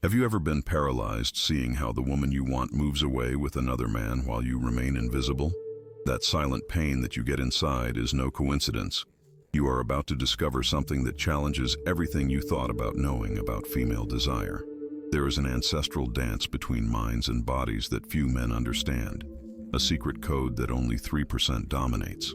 Have you ever been paralyzed seeing how the woman you want moves away with another man while you remain invisible? That silent pain that you get inside is no coincidence. You are about to discover something that challenges everything you thought about knowing about female desire. There is an ancestral dance between minds and bodies that few men understand, a secret code that only 3% dominates.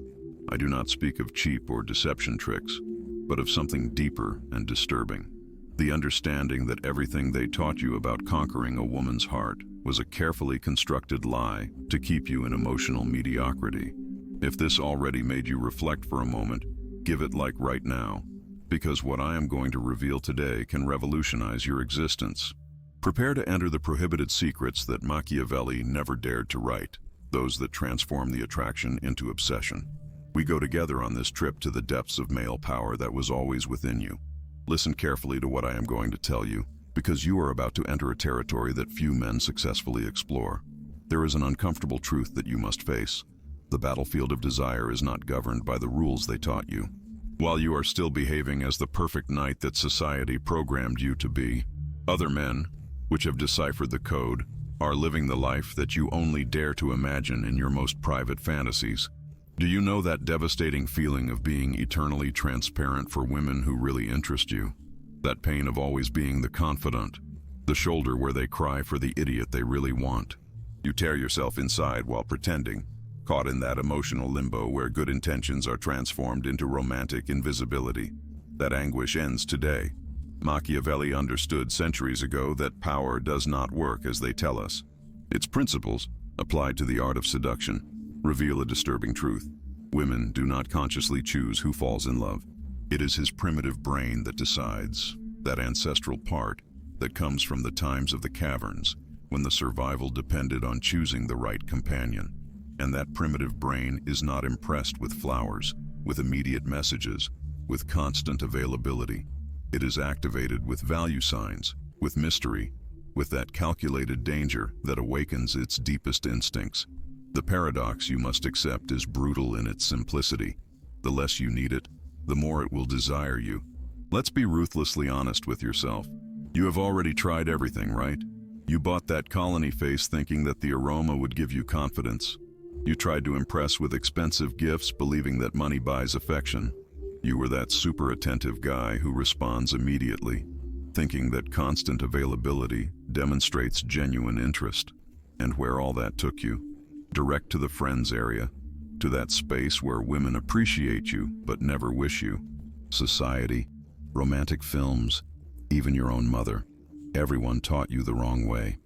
I do not speak of cheap or deception tricks, but of something deeper and disturbing. The understanding that everything they taught you about conquering a woman's heart was a carefully constructed lie to keep you in emotional mediocrity. If this already made you reflect for a moment, give it like right now, because what I am going to reveal today can revolutionize your existence. Prepare to enter the prohibited secrets that Machiavelli never dared to write, those that transform the attraction into obsession. We go together on this trip to the depths of male power that was always within you. Listen carefully to what I am going to tell you, because you are about to enter a territory that few men successfully explore. There is an uncomfortable truth that you must face. The battlefield of desire is not governed by the rules they taught you. While you are still behaving as the perfect knight that society programmed you to be, other men, which have deciphered the code, are living the life that you only dare to imagine in your most private fantasies. Do you know that devastating feeling of being eternally transparent for women who really interest you? That pain of always being the confidant, the shoulder where they cry for the idiot they really want. You tear yourself inside while pretending, caught in that emotional limbo where good intentions are transformed into romantic invisibility. That anguish ends today. Machiavelli understood centuries ago that power does not work as they tell us. Its principles, applied to the art of seduction, reveal a disturbing truth. Women do not consciously choose who falls in love. It is his primitive brain that decides, that ancestral part that comes from the times of the caverns, when the survival depended on choosing the right companion. And that primitive brain is not impressed with flowers, with immediate messages, with constant availability. It is activated with value signs, with mystery, with that calculated danger that awakens its deepest instincts. The paradox you must accept is brutal in its simplicity. The less you need it, the more it will desire you. Let's be ruthlessly honest with yourself. You have already tried everything, right? You bought that colony face thinking that the aroma would give you confidence. You tried to impress with expensive gifts, believing that money buys affection. You were that super attentive guy who responds immediately, thinking that constant availability demonstrates genuine interest. And where all that took you? Direct to the friends area, to that space where women appreciate you but never wish you. Society, romantic films, even your own mother. Everyone taught you the wrong way.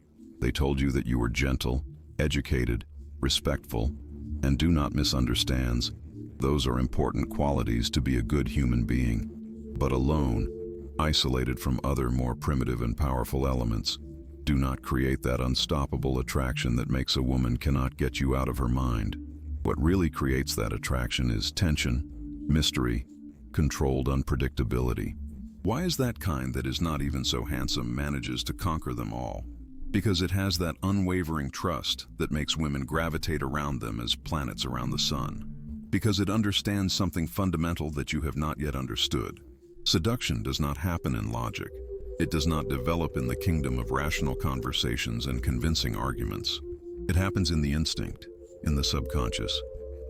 They told you that you were gentle, educated, respectful, and do not misunderstand. Those are important qualities to be a good human being. But alone, isolated from other more primitive and powerful elements, do not create that unstoppable attraction that makes a woman cannot get you out of her mind. What really creates that attraction is tension, mystery, controlled unpredictability. Why is that kind that is not even so handsome manages to conquer them all? Because it has that unwavering trust that makes women gravitate around them as planets around the sun. Because it understands something fundamental that you have not yet understood. Seduction does not happen in logic. It does not develop in the kingdom of rational conversations and convincing arguments. It happens in the instinct, in the subconscious,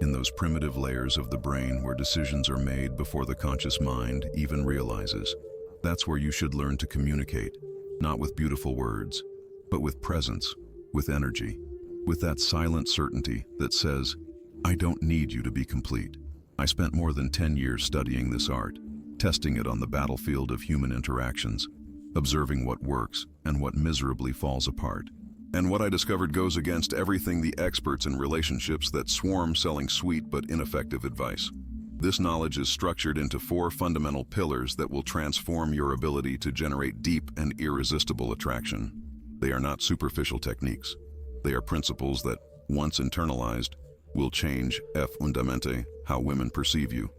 in those primitive layers of the brain where decisions are made before the conscious mind even realizes. That's where you should learn to communicate, not with beautiful words, but with presence, with energy, with that silent certainty that says, I don't need you to be complete. I spent more than 10 years studying this art, testing it on the battlefield of human interactions, observing what works and what miserably falls apart. And what I discovered goes against everything the experts in relationships that swarm selling sweet but ineffective advice. This knowledge is structured into 4 fundamental pillars that will transform your ability to generate deep and irresistible attraction. They are not superficial techniques. They are principles that, once internalized, will change fundamentalmente how women perceive you,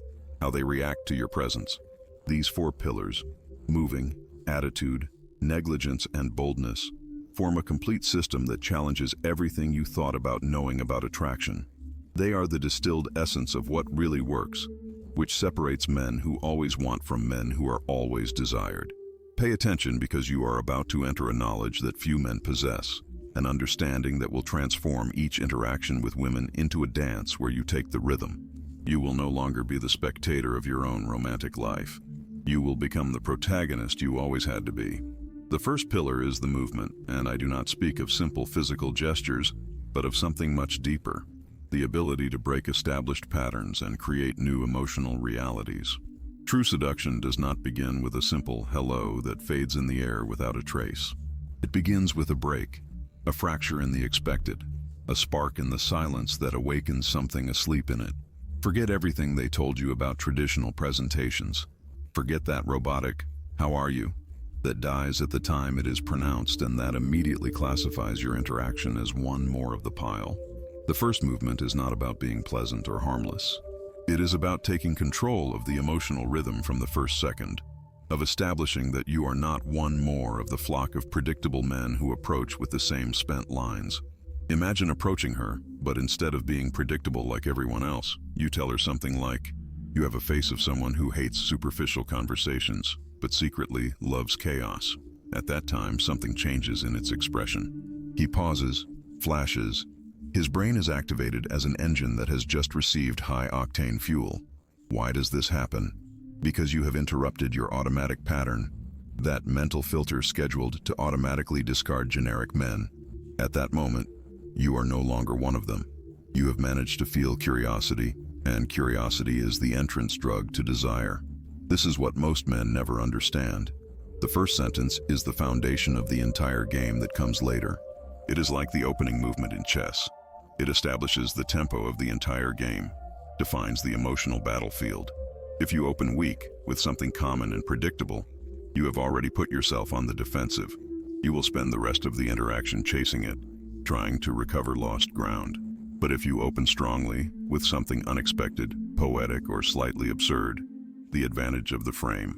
how they react to your presence. These 4 pillars, moving, attitude, negligence, and boldness, form a complete system that challenges everything you thought about knowing about attraction. They are the distilled essence of what really works, which separates men who always want from men who are always desired. Pay attention because you are about to enter a knowledge that few men possess, an understanding that will transform each interaction with women into a dance where you take the rhythm. You will no longer be the spectator of your own romantic life. You will become the protagonist you always had to be. The first pillar is the movement, and I do not speak of simple physical gestures, but of something much deeper, the ability to break established patterns and create new emotional realities. True seduction does not begin with a simple hello that fades in the air without a trace. It begins with a break, a fracture in the expected, a spark in the silence that awakens something asleep in it. Forget everything they told you about traditional presentations. Forget that robotic, "How are you?" that dies at the time it is pronounced, and that immediately classifies your interaction as one more of the pile. The first movement is not about being pleasant or harmless. It is about taking control of the emotional rhythm from the first second, of establishing that you are not one more of the flock of predictable men who approach with the same spent lines. Imagine approaching her, but instead of being predictable like everyone else, you tell her something like, "You have a face of someone who hates superficial conversations, but secretly loves chaos." At that time, something changes in its expression. He pauses, flashes. His brain is activated as an engine that has just received high-octane fuel. Why does this happen? Because you have interrupted your automatic pattern, that mental filter scheduled to automatically discard generic men. At that moment, you are no longer one of them. You have managed to feel curiosity, and curiosity is the entrance drug to desire. This is what most men never understand. The first sentence is the foundation of the entire game that comes later. It is like the opening movement in chess. It establishes the tempo of the entire game, defines the emotional battlefield. If you open weak, with something common and predictable, you have already put yourself on the defensive. You will spend the rest of the interaction chasing it, trying to recover lost ground. But if you open strongly, with something unexpected, poetic, or slightly absurd, the advantage of the frame.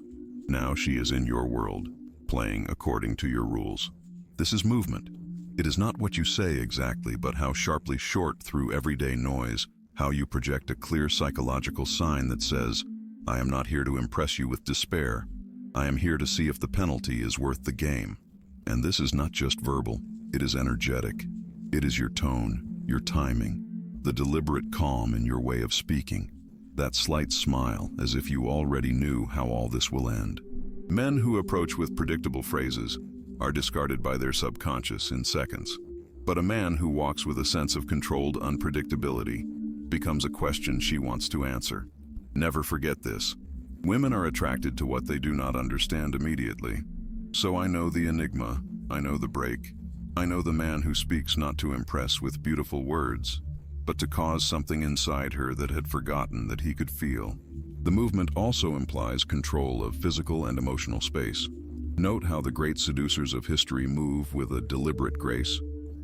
Now she is in your world, playing according to your rules. This is movement. It is not what you say exactly, but how sharply short through everyday noise, how you project a clear psychological sign that says, "I am not here to impress you with despair. I am here to see if the penalty is worth the game." And this is not just verbal, it is energetic. It is your tone, your timing, the deliberate calm in your way of speaking, that slight smile as if you already knew how all this will end. Men who approach with predictable phrases are discarded by their subconscious in seconds. But a man who walks with a sense of controlled unpredictability becomes a question she wants to answer. Never forget this. Women are attracted to what they do not understand immediately. So I know the enigma, I know the break. I know the man who speaks not to impress with beautiful words, but to cause something inside her that had forgotten that he could feel. The movement also implies control of physical and emotional space. Note how the great seducers of history move with a deliberate grace,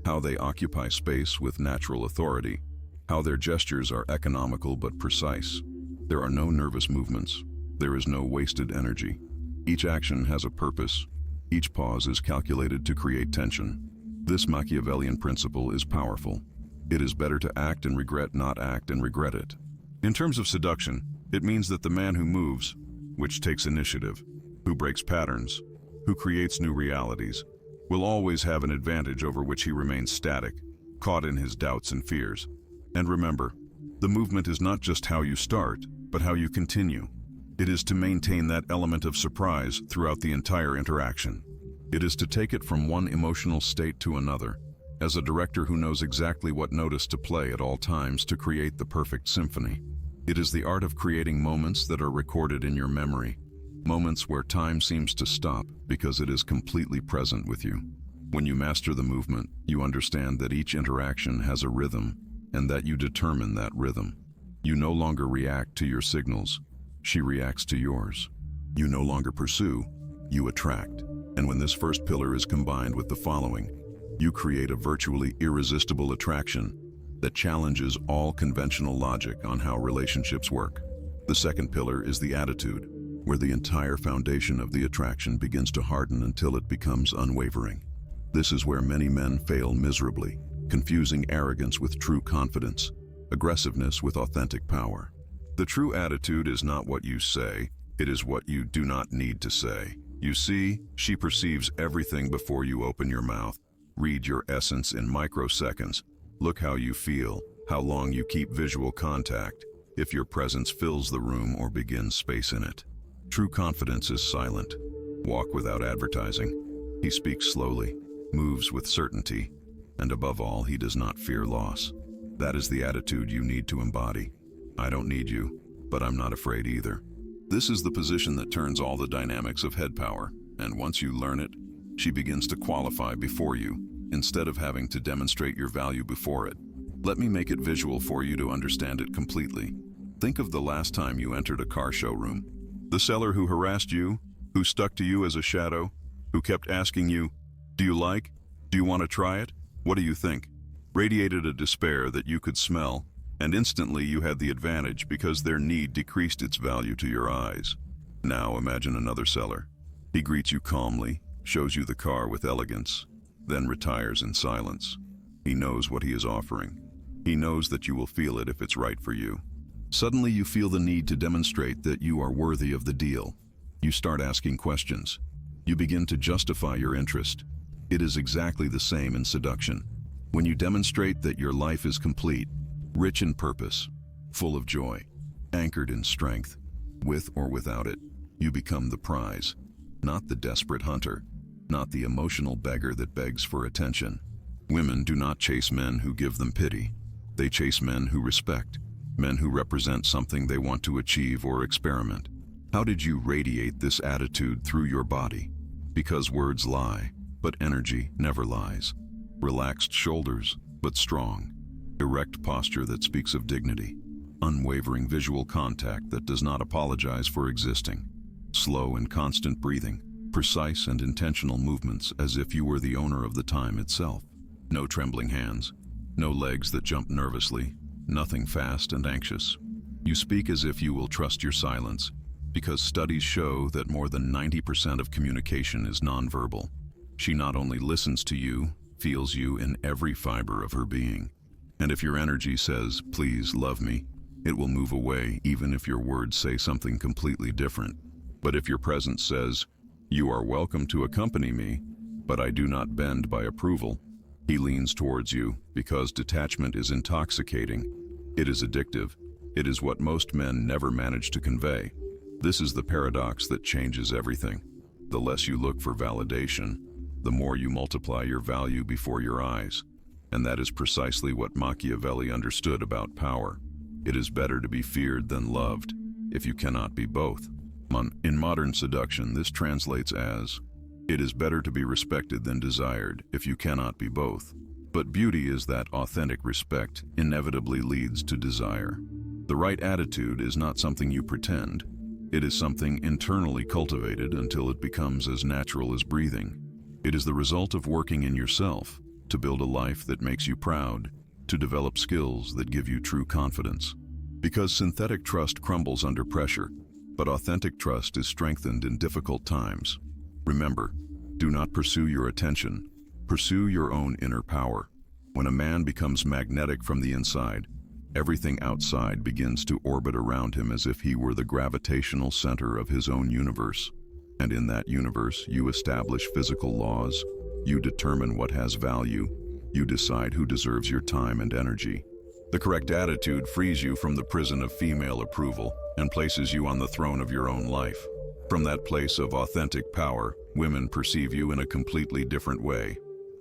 how they occupy space with natural authority, how their gestures are economical but precise. There are no nervous movements. There is no wasted energy. Each action has a purpose. Each pause is calculated to create tension. This Machiavellian principle is powerful. It is better to act and regret, not act and regret it. In terms of seduction, it means that the man who moves, which takes initiative, who breaks patterns, who creates new realities, will always have an advantage over which he remains static, caught in his doubts and fears. And remember, the movement is not just how you start, but how you continue. It is to maintain that element of surprise throughout the entire interaction. It is to take it from one emotional state to another, as a director who knows exactly what notice to play at all times to create the perfect symphony. It is the art of creating moments that are recorded in your memory, moments where time seems to stop because it is completely present with you. When you master the movement, you understand that each interaction has a rhythm and that you determine that rhythm. You no longer react to your signals. She reacts to yours. You no longer pursue, you attract. And when this first pillar is combined with the following, you create a virtually irresistible attraction that challenges all conventional logic on how relationships work. The second pillar is the attitude, where the entire foundation of the attraction begins to harden until it becomes unwavering. This is where many men fail miserably, confusing arrogance with true confidence, aggressiveness with authentic power. The true attitude is not what you say, it is what you do not need to say. You see, she perceives everything before you open your mouth. Read your essence in microseconds. Look how you feel, how long you keep visual contact, if your presence fills the room or begins space in it. True confidence is silent. Walk without advertising. He speaks slowly, moves with certainty, and above all, he does not fear loss. That is the attitude you need to embody. I don't need you, but I'm not afraid either. This is the position that turns all the dynamics of head power, and once you learn it, she begins to qualify before you, instead of having to demonstrate your value before it. Let me make it visual for you to understand it completely. Think of the last time you entered a car showroom. The seller who harassed you, who stuck to you as a shadow, who kept asking you, "Do you like? Do you want to try it? What do you think?" Radiated a despair that you could smell, and instantly you had the advantage because their need decreased its value to your eyes. Now imagine another seller. He greets you calmly, shows you the car with elegance, then retires in silence. He knows what he is offering. He knows that you will feel it if it's right for you. Suddenly you feel the need to demonstrate that you are worthy of the deal. You start asking questions. You begin to justify your interest. It is exactly the same in seduction. When you demonstrate that your life is complete, rich in purpose, full of joy, anchored in strength, with or without it, you become the prize, not the desperate hunter, not the emotional beggar that begs for attention. Women do not chase men who give them pity. They chase men who respect, men who represent something they want to achieve or experiment. How did you radiate this attitude through your body? Because words lie, but energy never lies. Relaxed shoulders, but strong. Erect posture that speaks of dignity. Unwavering visual contact that does not apologize for existing. Slow and constant breathing. Precise and intentional movements as if you were the owner of the time itself. No trembling hands. No legs that jump nervously. Nothing fast and anxious. You speak as if you will trust your silence, because studies show that more than 90% of communication is nonverbal. She not only listens to you, feels you in every fiber of her being. And if your energy says, "Please love me," it will move away even if your words say something completely different. But if your presence says, "You are welcome to accompany me, but I do not bend by approval," he leans towards you because detachment is intoxicating. It is addictive. It is what most men never manage to convey. This is the paradox that changes everything. The less you look for validation, the more you multiply your value before your eyes. And that is precisely what Machiavelli understood about power. It is better to be feared than loved, if you cannot be both. In modern seduction, this translates as, it is better to be respected than desired, if you cannot be both. But beauty is that authentic respect inevitably leads to desire. The right attitude is not something you pretend. It is something internally cultivated until it becomes as natural as breathing. It is the result of working in yourself, to build a life that makes you proud, to develop skills that give you true confidence. Because synthetic trust crumbles under pressure, but authentic trust is strengthened in difficult times. Remember, do not pursue your attention, pursue your own inner power. When a man becomes magnetic from the inside, everything outside begins to orbit around him as if he were the gravitational center of his own universe. And in that universe, you establish physical laws, you determine what has value, you decide who deserves your time and energy. The correct attitude frees you from the prison of female approval and places you on the throne of your own life. From that place of authentic power, women perceive you in a completely different way,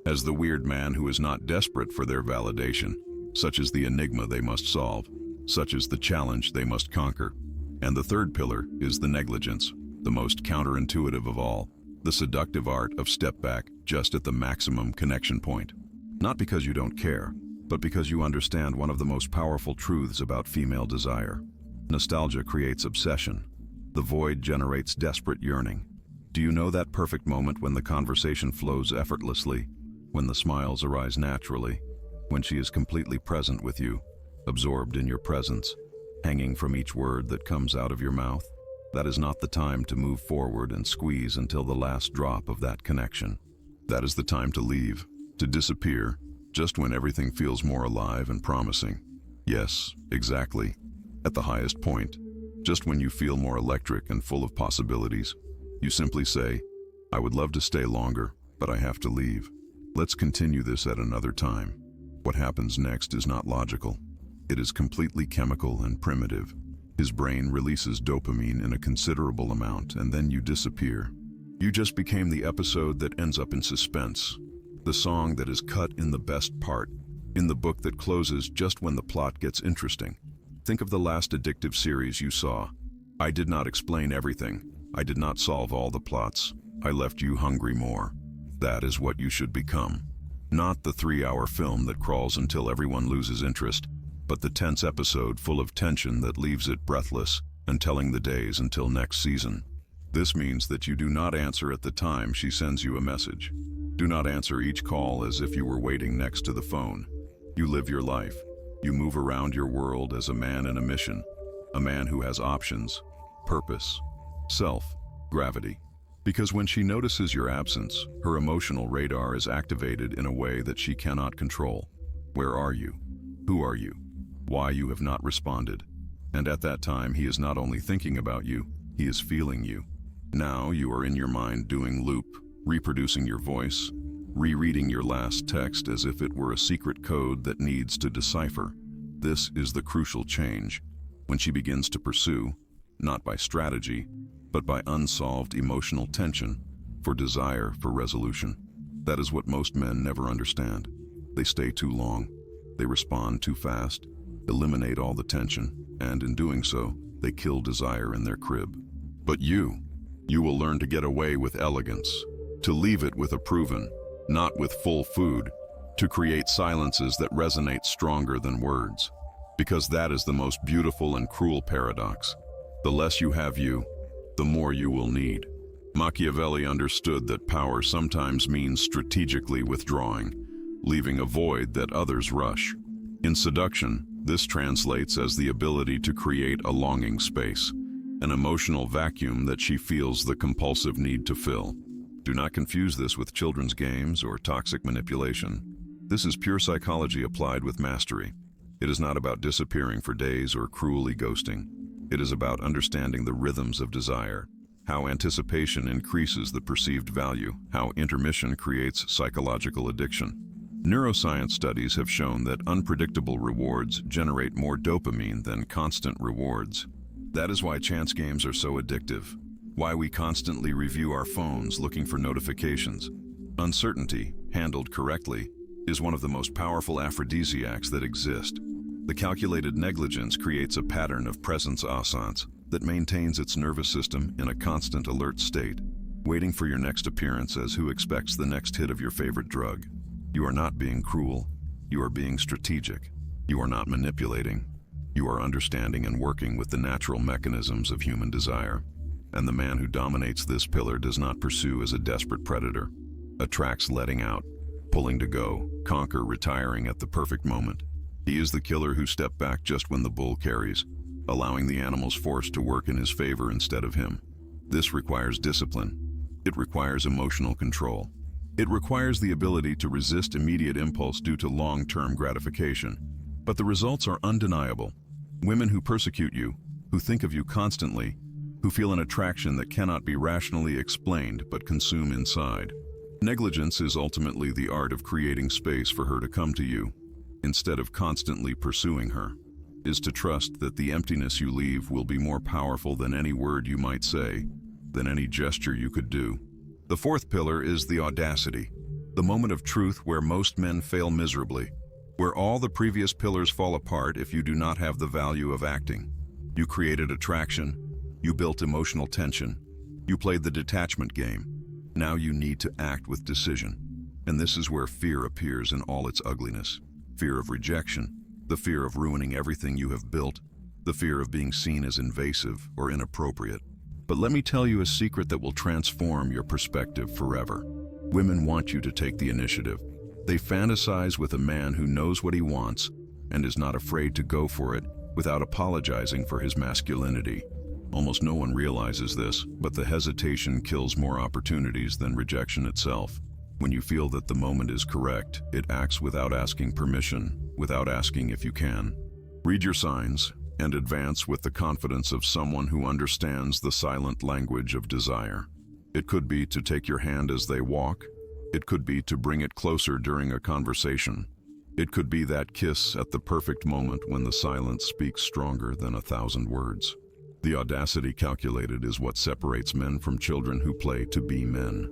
as the weird man who is not desperate for their validation. Such is the enigma they must solve, such is the challenge they must conquer. And the third pillar is the negligence, the most counterintuitive of all, the seductive art of step back just at the maximum connection point. Not because you don't care, but because you understand one of the most powerful truths about female desire. Nostalgia creates obsession. The void generates desperate yearning. Do you know that perfect moment when the conversation flows effortlessly, when the smiles arise naturally, when she is completely present with you, absorbed in your presence, hanging from each word that comes out of your mouth? That is not the time to move forward and squeeze until the last drop of that connection. That is the time to leave, to disappear, just when everything feels more alive and promising. Yes, exactly. At the highest point, just when you feel more electric and full of possibilities. You simply say, "I would love to stay longer, but I have to leave. Let's continue this at another time." What happens next is not logical. It is completely chemical and primitive. His brain releases dopamine in a considerable amount, and then you disappear. You just became the episode that ends up in suspense, the song that is cut in the best part, in the book that closes just when the plot gets interesting. Think of the last addictive series you saw. I did not explain everything. I did not solve all the plots. I left you hungry more. That is what you should become. Not the 3-hour film that crawls until everyone loses interest, but the tense episode full of tension that leaves it breathless and telling the days until next season. This means that you do not answer at the time she sends you a message. Do not answer each call as if you were waiting next to the phone. You live your life. You move around your world as a man in a mission, a man who has options, purpose, self, gravity. Because when she notices your absence, her emotional radar is activated in a way that she cannot control. Where are you? Who are you? Why you have not responded? And at that time, he is not only thinking about you, he is feeling you. Now you are in your mind doing loop, reproducing your voice, rereading your last text as if it were a secret code that needs to decipher. This is the crucial change, when she begins to pursue, not by strategy, but by unsolved emotional tension, for desire for resolution. That is what most men never understand. They stay too long, they respond too fast, eliminate all the tension, and in doing so, they kill desire in their crib. But you will learn to get away with elegance, to leave it with a proven, not with full food, to create silences that resonate stronger than words. Because that is the most beautiful and cruel paradox. The less you have you, the more you will need. Machiavelli understood that power sometimes means strategically withdrawing, leaving a void that others rush. In seduction, this translates as the ability to create a longing space, an emotional vacuum that she feels the compulsive need to fill. Do not confuse this with children's games or toxic manipulation. This is pure psychology applied with mastery. It is not about disappearing for days or cruelly ghosting. It is about understanding the rhythms of desire, how anticipation increases the perceived value, how intermission creates psychological addiction. Neuroscience studies have shown that unpredictable rewards generate more dopamine than constant rewards. That is why chance games are so addictive, why we constantly review our phones looking for notifications. Uncertainty, handled correctly, is one of the most powerful aphrodisiacs that exist. The calculated negligence creates a pattern of présence-absence that maintains its nervous system in a constant alert state, waiting for your next appearance as who expects the next hit of your favorite drug. You are not being cruel. You are being strategic. You are not manipulating. You are understanding and working with the natural mechanisms of human desire. And the man who dominates this pillar does not pursue as a desperate predator, attracts letting out, pulling to go, conquer, retiring at the perfect moment. He is the killer who steps back just when the bull carries, allowing the animal's force to work in his favor instead of him. This requires discipline. It requires emotional control. It requires the ability to resist immediate impulse due to long-term gratification. But the results are undeniable. Women who persecute you, who think of you constantly, who feel an attraction that cannot be rationally explained but consume inside. Negligence is ultimately the art of creating space for her to come to you, instead of constantly pursuing her, is to trust that the emptiness you leave will be more powerful than any word you might say, than any gesture you could do. The fourth pillar is the audacity, the moment of truth where most men fail miserably, where all the previous pillars fall apart if you do not have the value of acting. You created attraction, you built emotional tension, you played the detachment game. Now you need to act with decision. And this is where fear appears in all its ugliness. Fear of rejection, the fear of ruining everything you have built, the fear of being seen as invasive or inappropriate. But let me tell you a secret that will transform your perspective forever. Women want you to take the initiative. They fantasize with a man who knows what he wants and is not afraid to go for it without apologizing for his masculinity. Almost no one realizes this, but the hesitation kills more opportunities than rejection itself. When you feel that the moment is correct, it acts without asking permission, without asking if you can. Read your signs and advance with the confidence of someone who understands the silent language of desire. It could be to take your hand as they walk. It could be to bring it closer during a conversation. It could be that kiss at the perfect moment when the silence speaks stronger than 1,000 words. The audacity calculated is what separates men from children who play to be men.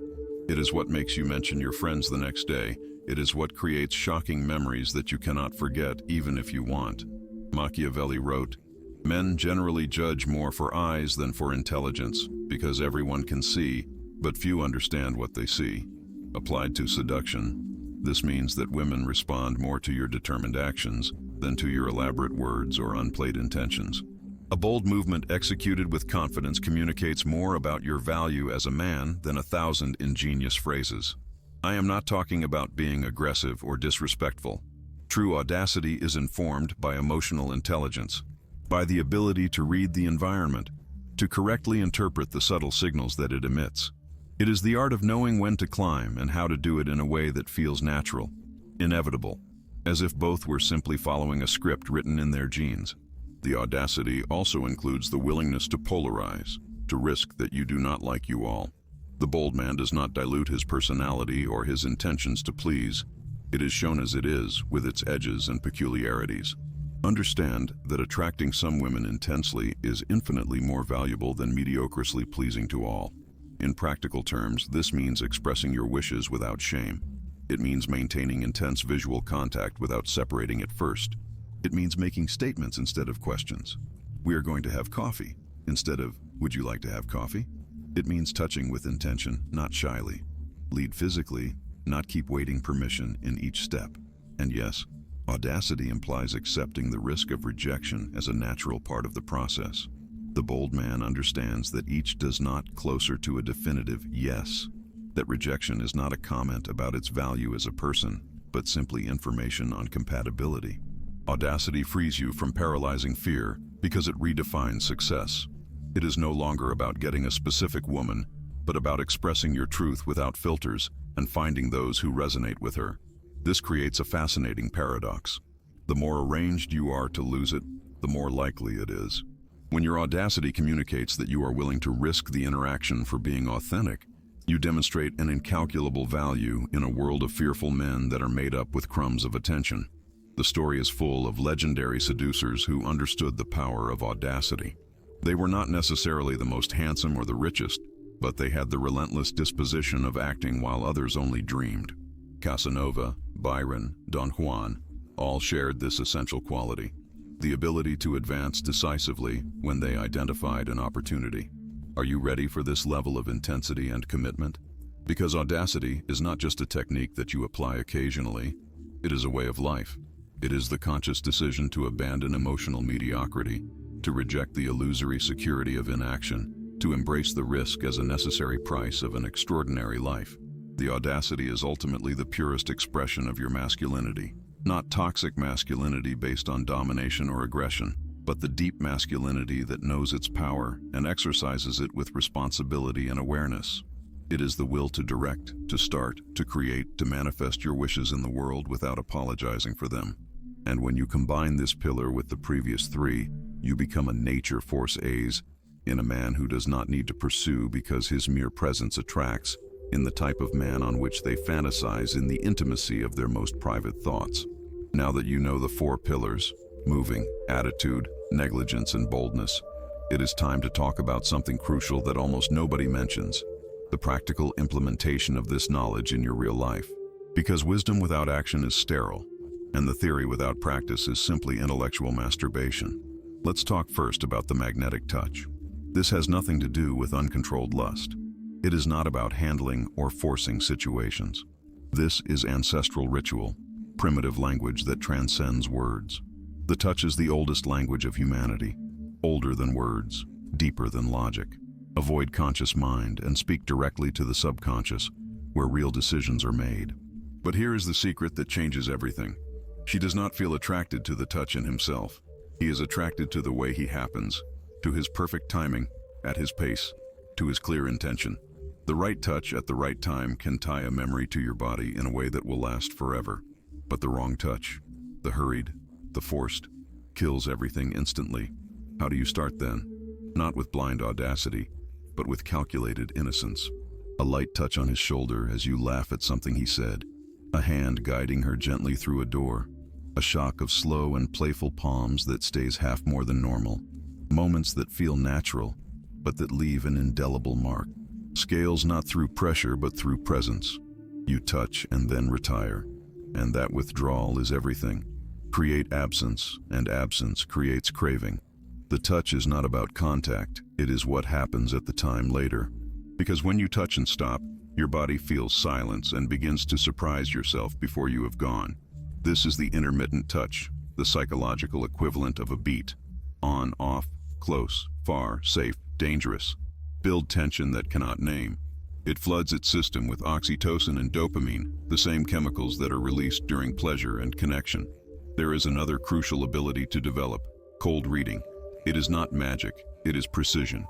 It is what makes you mention your friends the next day. It is what creates shocking memories that you cannot forget even if you want. Machiavelli wrote, "Men generally judge more for eyes than for intelligence, because everyone can see, but few understand what they see." Applied to seduction, this means that women respond more to your determined actions than to your elaborate words or unplayed intentions. A bold movement executed with confidence communicates more about your value as a man than 1,000 ingenious phrases. I am not talking about being aggressive or disrespectful. True audacity is informed by emotional intelligence, by the ability to read the environment, to correctly interpret the subtle signals that it emits. It is the art of knowing when to climb and how to do it in a way that feels natural, inevitable, as if both were simply following a script written in their genes. The audacity also includes the willingness to polarize, to risk that you do not like you all. The bold man does not dilute his personality or his intentions to please. It is shown as it is, with its edges and peculiarities. Understand that attracting some women intensely is infinitely more valuable than mediocrely pleasing to all. In practical terms, this means expressing your wishes without shame. It means maintaining intense visual contact without separating at first. It means making statements instead of questions. "We are going to have coffee," instead of, "Would you like to have coffee?" It means touching with intention, not shyly. Lead physically, not keep waiting permission in each step. And yes, audacity implies accepting the risk of rejection as a natural part of the process. The bold man understands that each does not closer to a definitive yes, that rejection is not a comment about its value as a person, but simply information on compatibility. Audacity frees you from paralyzing fear because it redefines success. It is no longer about getting a specific woman, but about expressing your truth without filters and finding those who resonate with her. This creates a fascinating paradox. The more arranged you are to lose it, the more likely it is. When your audacity communicates that you are willing to risk the interaction for being authentic, you demonstrate an incalculable value in a world of fearful men that are made up with crumbs of attention. The story is full of legendary seducers who understood the power of audacity. They were not necessarily the most handsome or the richest, but they had the relentless disposition of acting while others only dreamed. Casanova, Byron, Don Juan, all shared this essential quality, the ability to advance decisively when they identified an opportunity. Are you ready for this level of intensity and commitment? Because audacity is not just a technique that you apply occasionally, it is a way of life. It is the conscious decision to abandon emotional mediocrity, to reject the illusory security of inaction, to embrace the risk as a necessary price of an extraordinary life. The audacity is ultimately the purest expression of your masculinity, not toxic masculinity based on domination or aggression, but the deep masculinity that knows its power and exercises it with responsibility and awareness. It is the will to direct, to start, to create, to manifest your wishes in the world without apologizing for them. And when you combine this pillar with the previous three, you become a nature force A's in a man who does not need to pursue because his mere presence attracts, in the type of man on which they fantasize in the intimacy of their most private thoughts. Now that you know the four pillars, moving, attitude, negligence, and boldness, it is time to talk about something crucial that almost nobody mentions, the practical implementation of this knowledge in your real life. Because wisdom without action is sterile, and the theory without practice is simply intellectual masturbation. Let's talk first about the magnetic touch. This has nothing to do with uncontrolled lust. It is not about handling or forcing situations. This is ancestral ritual, primitive language that transcends words. The touch is the oldest language of humanity, older than words, deeper than logic. Avoid conscious mind and speak directly to the subconscious, where real decisions are made. But here is the secret that changes everything. She does not feel attracted to the touch in himself. He is attracted to the way he happens, to his perfect timing, at his pace, to his clear intention. The right touch at the right time can tie a memory to your body in a way that will last forever. But the wrong touch, the hurried, the forced, kills everything instantly. How do you start then? Not with blind audacity, but with calculated innocence. A light touch on his shoulder as you laugh at something he said. A hand guiding her gently through a door. A shock of slow and playful palms that stays half more than normal. Moments that feel natural, but that leave an indelible mark. Scales not through pressure, but through presence. You touch and then retire. And that withdrawal is everything. Create absence, and absence creates craving. The touch is not about contact, it is what happens at the time later. Because when you touch and stop, your body feels silence and begins to surprise yourself before you have gone. This is the intermittent touch, the psychological equivalent of a beat. On, off, close, far, safe, dangerous. Build tension that cannot name. It floods its system with oxytocin and dopamine, the same chemicals that are released during pleasure and connection. There is another crucial ability to develop: cold reading. It is not magic, it is precision.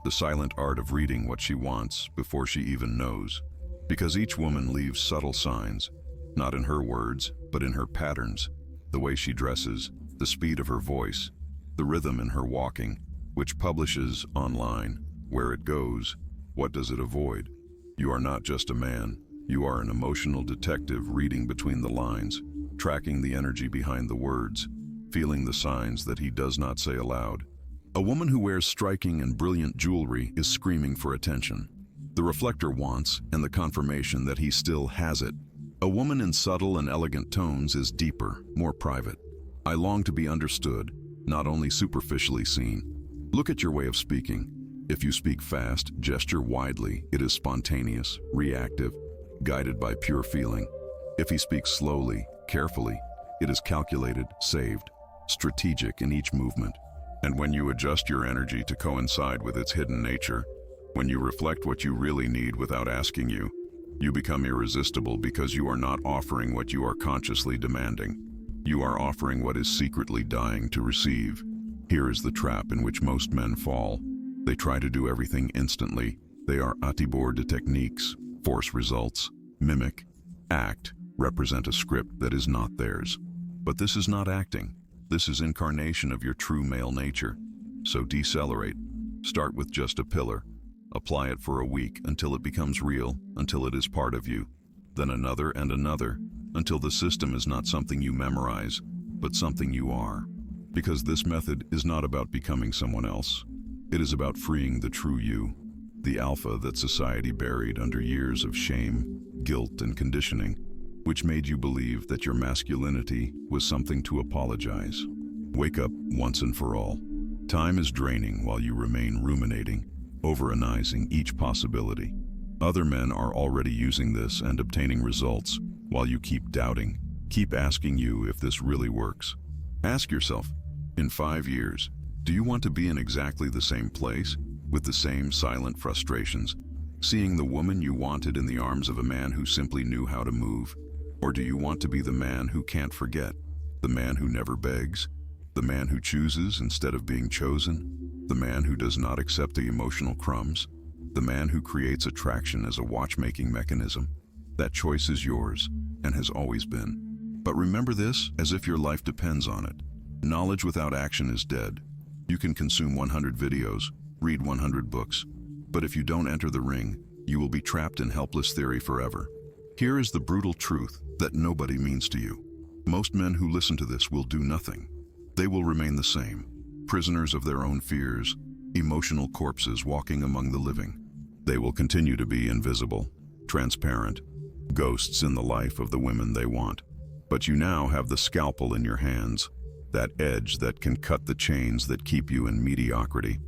The silent art of reading what she wants before she even knows. Because each woman leaves subtle signs, not in her words, but in her patterns. The way she dresses, the speed of her voice, the rhythm in her walking, which publishes online. Where it goes, what does it avoid? You are not just a man, you are an emotional detective reading between the lines, tracking the energy behind the words, feeling the signs that he does not say aloud. A woman who wears striking and brilliant jewelry is screaming for attention. The reflector wants, and the confirmation that he still has it. A woman in subtle and elegant tones is deeper, more private. I long to be understood, not only superficially seen. Look at your way of speaking. If you speak fast, gesture widely, it is spontaneous, reactive, guided by pure feeling. If he speaks slowly, carefully, it is calculated, saved, strategic in each movement. And when you adjust your energy to coincide with its hidden nature, when you reflect what you really need without asking you become irresistible because you are not offering what you are consciously demanding. You are offering what is secretly dying to receive. Here is the trap in which most men fall. They try to do everything instantly. They are attibord de techniques, force results, mimic, act, represent a script that is not theirs. But this is not acting. This is incarnation of your true male nature. So decelerate. Start with just a pillar. Apply it for a week until it becomes real, until it is part of you. Then another and another, until the system is not something you memorize, but something you are. Because this method is not about becoming someone else. It is about freeing the true you, the alpha that society buried under years of shame, guilt, and conditioning, which made you believe that your masculinity was something to apologize. Wake up once and for all. Time is draining while you remain ruminating, overanalyzing each possibility. Other men are already using this and obtaining results, while you keep doubting, keep asking you if this really works. Ask yourself, in 5 years, do you want to be in exactly the same place, with the same silent frustrations, seeing the woman you wanted in the arms of a man who simply knew how to move? Or do you want to be the man who can't forget, the man who never begs, the man who chooses instead of being chosen, the man who does not accept the emotional crumbs, the man who creates attraction as a watchmaking mechanism? That choice is yours, and has always been. But remember this as if your life depends on it. Knowledge without action is dead. You can consume 100 videos, read 100 books, but if you don't enter the ring, you will be trapped in helpless theory forever. Here is the brutal truth that nobody means to you. Most men who listen to this will do nothing. They will remain the same, prisoners of their own fears, emotional corpses walking among the living. They will continue to be invisible, transparent, ghosts in the life of the women they want. But you now have the scalpel in your hands, that edge that can cut the chains that keep you in mediocrity.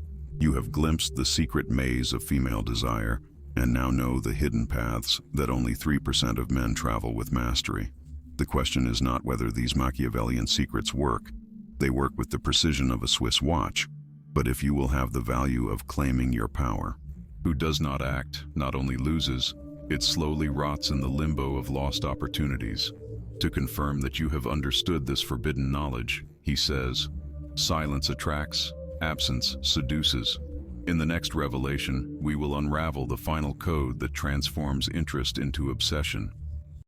You have glimpsed the secret maze of female desire, and now know the hidden paths that only 3% of men travel with mastery. The question is not whether these Machiavellian secrets work. They work with the precision of a Swiss watch, but if you will have the value of claiming your power. Who does not act not only loses, it slowly rots in the limbo of lost opportunities. To confirm that you have understood this forbidden knowledge, he says, silence attracts, absence seduces. In the next revelation, we will unravel the final code that transforms interest into obsession.